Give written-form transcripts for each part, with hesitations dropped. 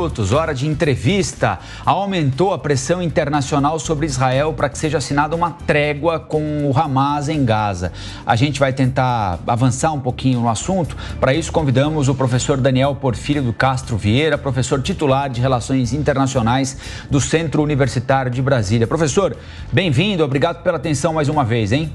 Hora de entrevista. Aumentou a pressão internacional sobre Israel para que seja assinada uma trégua com o Hamas em Gaza. A gente vai tentar avançar um pouquinho no assunto. Para isso, convidamos o professor Daniel Porfírio do Castro Vieira, professor titular de Relações Internacionais do Centro Universitário de Brasília. Professor, bem-vindo, obrigado pela atenção mais uma vez, hein?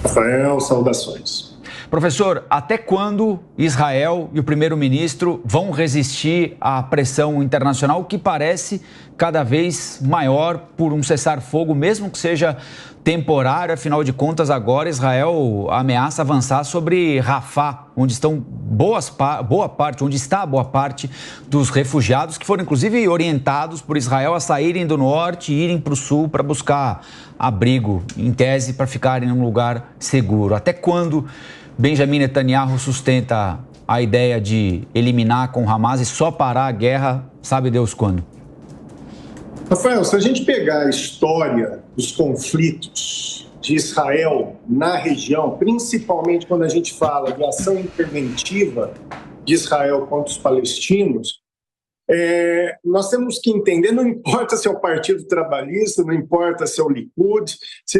Rafael, saudações. Professor, até quando Israel e o primeiro-ministro vão resistir à pressão internacional que parece cada vez maior por um cessar-fogo, mesmo que seja temporário? Afinal de contas, agora Israel ameaça avançar sobre Rafah, onde estão boa parte dos refugiados que foram inclusive orientados por Israel a saírem do norte e irem para o sul para buscar abrigo, em tese, para ficarem em um lugar seguro. Até quando Benjamin Netanyahu sustenta a ideia de eliminar com o Hamas e só parar a guerra, sabe Deus quando? Rafael, se a gente pegar a história dos conflitos de Israel na região, principalmente quando a gente fala de ação interventiva de Israel contra os palestinos, nós temos que entender, não importa se é o Partido Trabalhista, não importa se é o Likud,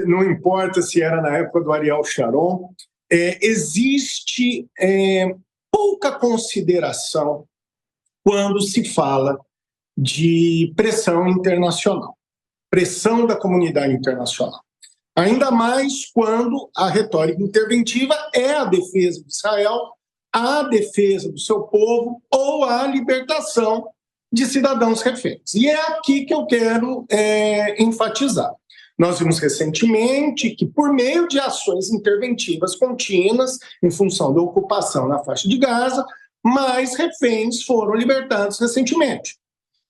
não importa se era na época do Ariel Sharon, existe pouca consideração quando se fala de pressão internacional, pressão da comunidade internacional. Ainda mais quando a retórica interventiva é a defesa de Israel, a defesa do seu povo ou a libertação de cidadãos reféns. E é aqui que eu quero enfatizar. Nós vimos recentemente que, por meio de ações interventivas contínuas, em função da ocupação na faixa de Gaza, mais reféns foram libertados recentemente.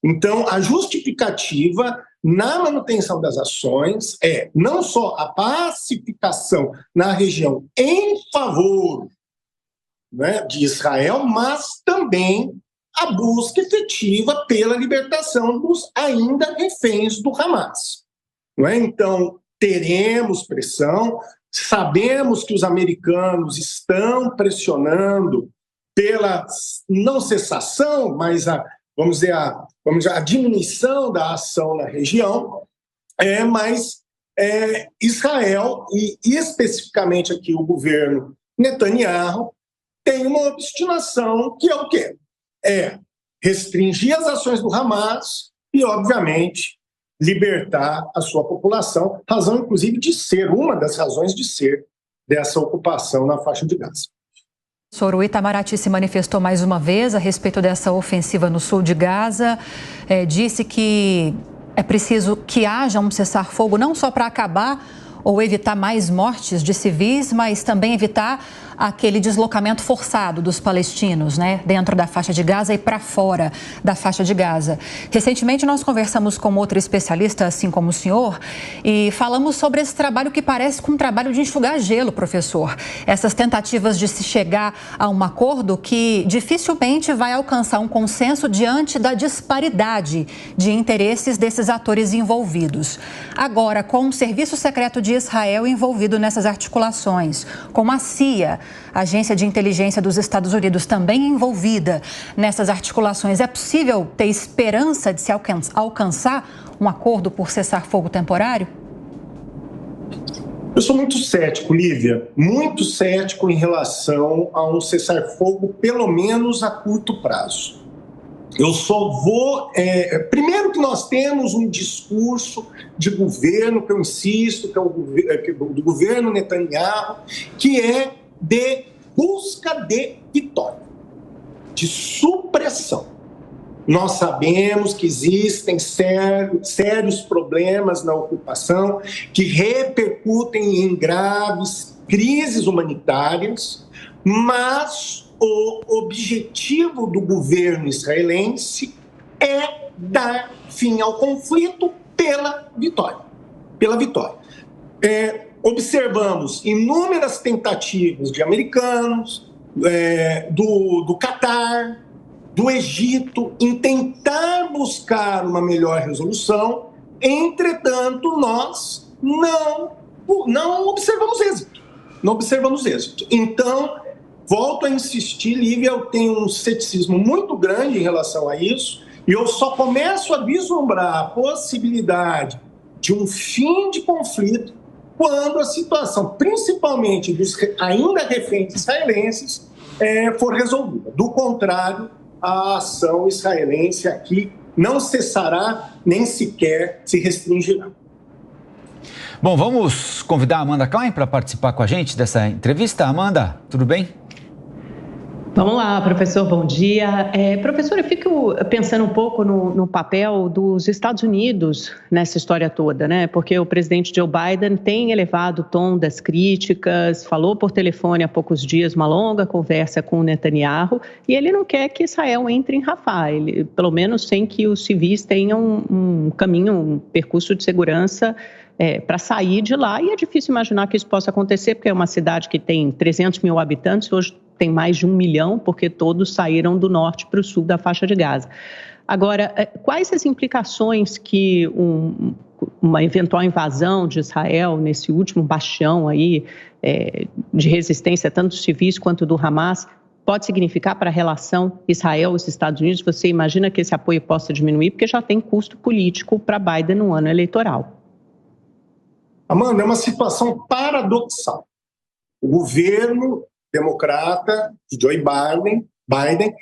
Então, a justificativa na manutenção das ações é não só a pacificação na região em favor, de Israel, mas também a busca efetiva pela libertação dos ainda reféns do Hamas. Então, teremos pressão, sabemos que os americanos estão pressionando pela não cessação, mas a diminuição da ação na região, mas Israel, e especificamente aqui o governo Netanyahu, tem uma obstinação que é o quê? Restringir as ações do Hamas e, obviamente, libertar a sua população, razão, inclusive, de ser, uma das razões de ser dessa ocupação na faixa de Gaza. O Itamaraty se manifestou mais uma vez a respeito dessa ofensiva no sul de Gaza, disse que é preciso que haja um cessar-fogo não só para acabar ou evitar mais mortes de civis, mas também evitar aquele deslocamento forçado dos palestinos, dentro da faixa de Gaza e para fora da faixa de Gaza. Recentemente nós conversamos com outro especialista, assim como o senhor, e falamos sobre esse trabalho que parece com um trabalho de enxugar gelo, professor. Essas tentativas de se chegar a um acordo que dificilmente vai alcançar um consenso diante da disparidade de interesses desses atores envolvidos. Agora, com o Serviço Secreto de Israel envolvido nessas articulações, com a CIA, Agência de Inteligência dos Estados Unidos, também envolvida nessas articulações, é possível ter esperança de se alcançar um acordo por cessar-fogo temporário? Eu sou muito cético, Lívia, muito cético em relação a um cessar-fogo, pelo menos a curto prazo. Eu só vou... primeiro que nós temos um discurso de governo, que eu insisto, que é do governo Netanyahu, que é de busca de vitória, de supressão. Nós sabemos que existem sérios problemas na ocupação que repercutem em graves crises humanitárias, mas o objetivo do governo israelense é dar fim ao conflito pela vitória. Observamos inúmeras tentativas de americanos, do Catar, do Egito, em tentar buscar uma melhor resolução. Entretanto, nós não observamos êxito. Então, volto a insistir, Lívia, eu tenho um ceticismo muito grande em relação a isso, e eu só começo a vislumbrar a possibilidade de um fim de conflito quando a situação, principalmente dos ainda reféns israelenses, for resolvida. Do contrário, a ação israelense aqui não cessará, nem sequer se restringirá. Bom, vamos convidar a Amanda Klein para participar com a gente dessa entrevista. Amanda, tudo bem? Vamos lá, professor, bom dia. Professor, eu fico pensando um pouco no papel dos Estados Unidos nessa história toda, né? Porque o presidente Joe Biden tem elevado o tom das críticas, falou por telefone há poucos dias uma longa conversa com o Netanyahu, e ele não quer que Israel entre em Rafah, pelo menos sem que os civis tenham um caminho, um percurso de segurança para sair de lá, e é difícil imaginar que isso possa acontecer, porque é uma cidade que tem 300 mil habitantes, hoje tem mais de 1 milhão, porque todos saíram do norte para o sul da faixa de Gaza. Agora, quais as implicações que uma eventual invasão de Israel nesse último bastião aí, de resistência, tanto dos civis quanto do Hamas, pode significar para a relação Israel e os Estados Unidos? Você imagina que esse apoio possa diminuir, porque já tem custo político para Biden no ano eleitoral. Amanda, é uma situação paradoxal. O governo democrata de Joe Biden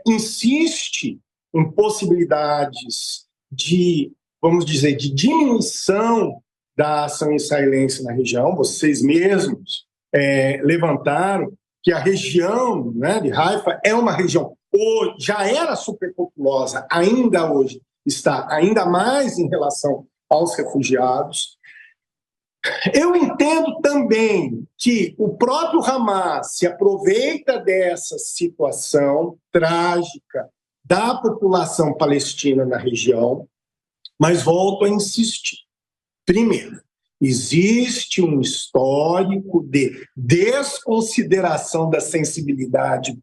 insiste em possibilidades de, vamos dizer, de diminuição da ação israelense na região. Vocês mesmos levantaram que a região, né, de Haifa é uma região, já era superpopulosa, ainda hoje está ainda mais em relação aos refugiados. Eu entendo também que o próprio Hamas se aproveita dessa situação trágica da população palestina na região, mas volto a insistir. Primeiro, existe um histórico de desconsideração da sensibilidade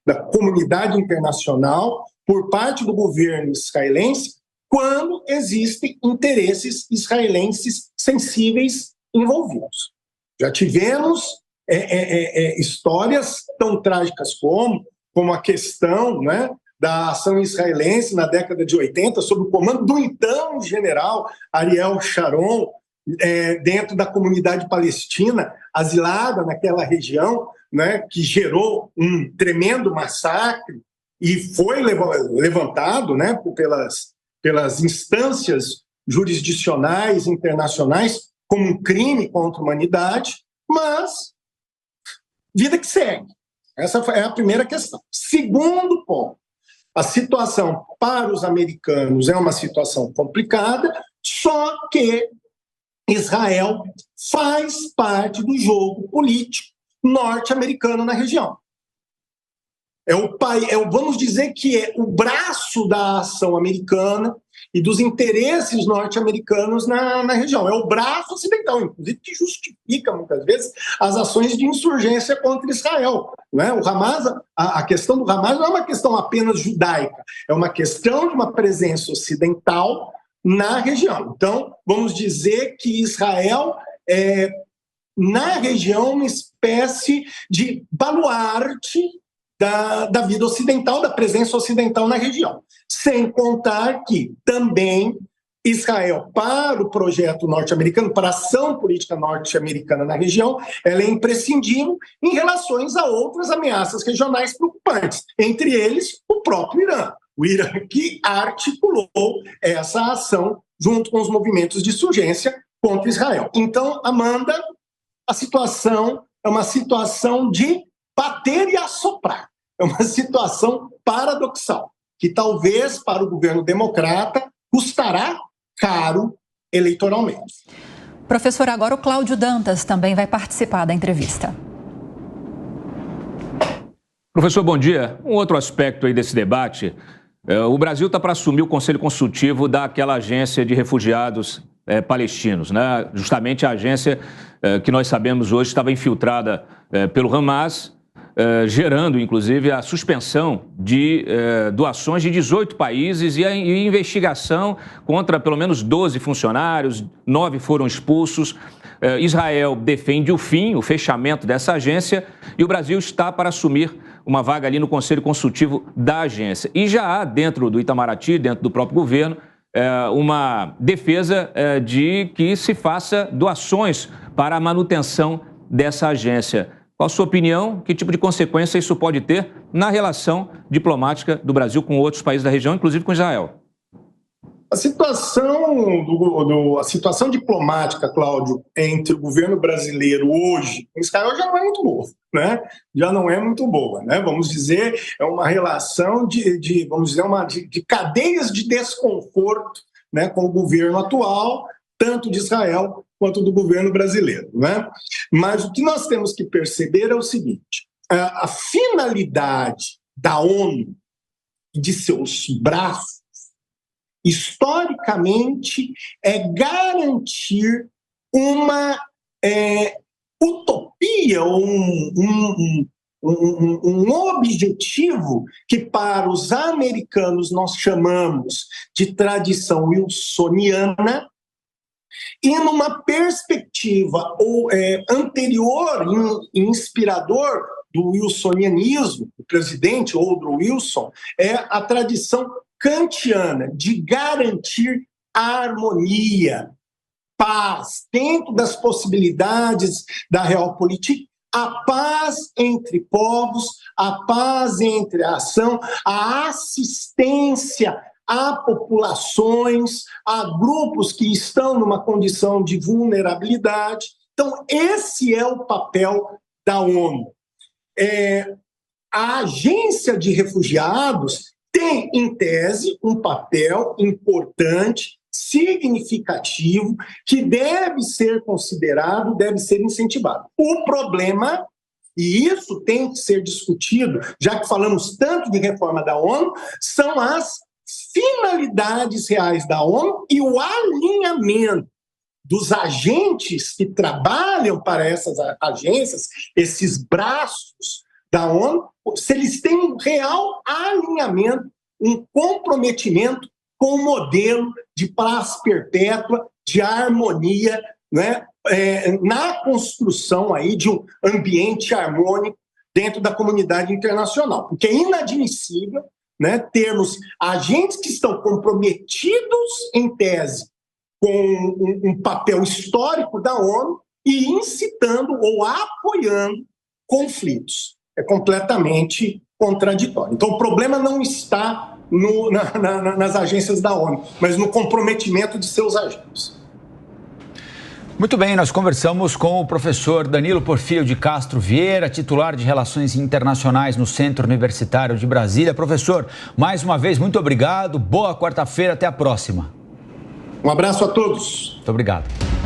da comunidade internacional por parte do governo israelense quando existem interesses israelenses sensíveis envolvidos. Já tivemos histórias tão trágicas como a questão, né, da ação israelense na década de 80, sob o comando do então general Ariel Sharon, dentro da comunidade palestina, asilada naquela região, né, que gerou um tremendo massacre e foi levantado, né, pelas instâncias jurisdicionais internacionais como um crime contra a humanidade, mas vida que segue. Essa é a primeira questão. Segundo ponto, a situação para os americanos é uma situação complicada, só que Israel faz parte do jogo político norte-americano na região. Vamos dizer que é o braço da ação americana e dos interesses norte-americanos na região. É o braço ocidental, inclusive, que justifica, muitas vezes, as ações de insurgência contra Israel. Né? O Hamas, a questão do Hamas não é uma questão apenas judaica, é uma questão de uma presença ocidental na região. Então, vamos dizer que Israel é, na região, uma espécie de baluarte da vida ocidental, da presença ocidental na região. Sem contar que também Israel, para o projeto norte-americano, para a ação política norte-americana na região, ela é imprescindível em relação a outras ameaças regionais preocupantes, entre eles o próprio Irã. O Irã que articulou essa ação junto com os movimentos de insurgência contra Israel. Então, Amanda, a situação é uma situação de bater e assoprar. É uma situação paradoxal, que talvez para o governo democrata custará caro eleitoralmente. Professor, agora o Cláudio Dantas também vai participar da entrevista. Professor, bom dia. Um outro aspecto aí desse debate, o Brasil está para assumir o Conselho Consultivo daquela agência de refugiados palestinos, né? Justamente a agência que nós sabemos hoje estava infiltrada pelo Hamas, gerando, inclusive, a suspensão de doações de 18 países e a investigação contra pelo menos 12 funcionários, 9 foram expulsos. Israel defende o fechamento dessa agência, e o Brasil está para assumir uma vaga ali no Conselho Consultivo da agência. E já há, dentro do Itamaraty, dentro do próprio governo, uma defesa de que se faça doações para a manutenção dessa agência. Qual a sua opinião? Que tipo de consequência isso pode ter na relação diplomática do Brasil com outros países da região, inclusive com Israel? A situação diplomática, Cláudio, entre o governo brasileiro hoje e Israel já não é muito boa, né? Já não é muito boa, né? Vamos dizer, é uma relação de cadeias de desconforto, né, com o governo atual, tanto de Israel quanto do governo brasileiro, né? Mas o que nós temos que perceber é o seguinte: a finalidade da ONU e de seus braços, historicamente, é garantir uma utopia, um objetivo que para os americanos nós chamamos de tradição wilsoniana, e numa perspectiva anterior e inspirador do wilsonianismo, o presidente Woodrow Wilson, é a tradição kantiana de garantir harmonia, paz, dentro das possibilidades da realpolitik, a paz entre povos, a paz entre a ação, a assistência a populações, a grupos que estão numa condição de vulnerabilidade. Então, esse é o papel da ONU. A agência de refugiados tem, em tese, um papel importante, significativo, que deve ser considerado, deve ser incentivado. O problema, e isso tem que ser discutido, já que falamos tanto de reforma da ONU, são as finalidades reais da ONU e o alinhamento dos agentes que trabalham para essas agências, esses braços da ONU, se eles têm um real alinhamento, um comprometimento com o modelo de paz perpétua, de harmonia, né, na construção aí de um ambiente harmônico dentro da comunidade internacional. Porque é inadmissível, né, termos agentes que estão comprometidos, em tese, com um papel histórico da ONU e incitando ou apoiando conflitos. É completamente contraditório. Então, o problema não está nas agências da ONU, mas no comprometimento de seus agentes. Muito bem, nós conversamos com o professor Danilo Porfírio de Castro Vieira, titular de Relações Internacionais no Centro Universitário de Brasília. Professor, mais uma vez, muito obrigado, boa quarta-feira, até a próxima. Um abraço a todos. Muito obrigado.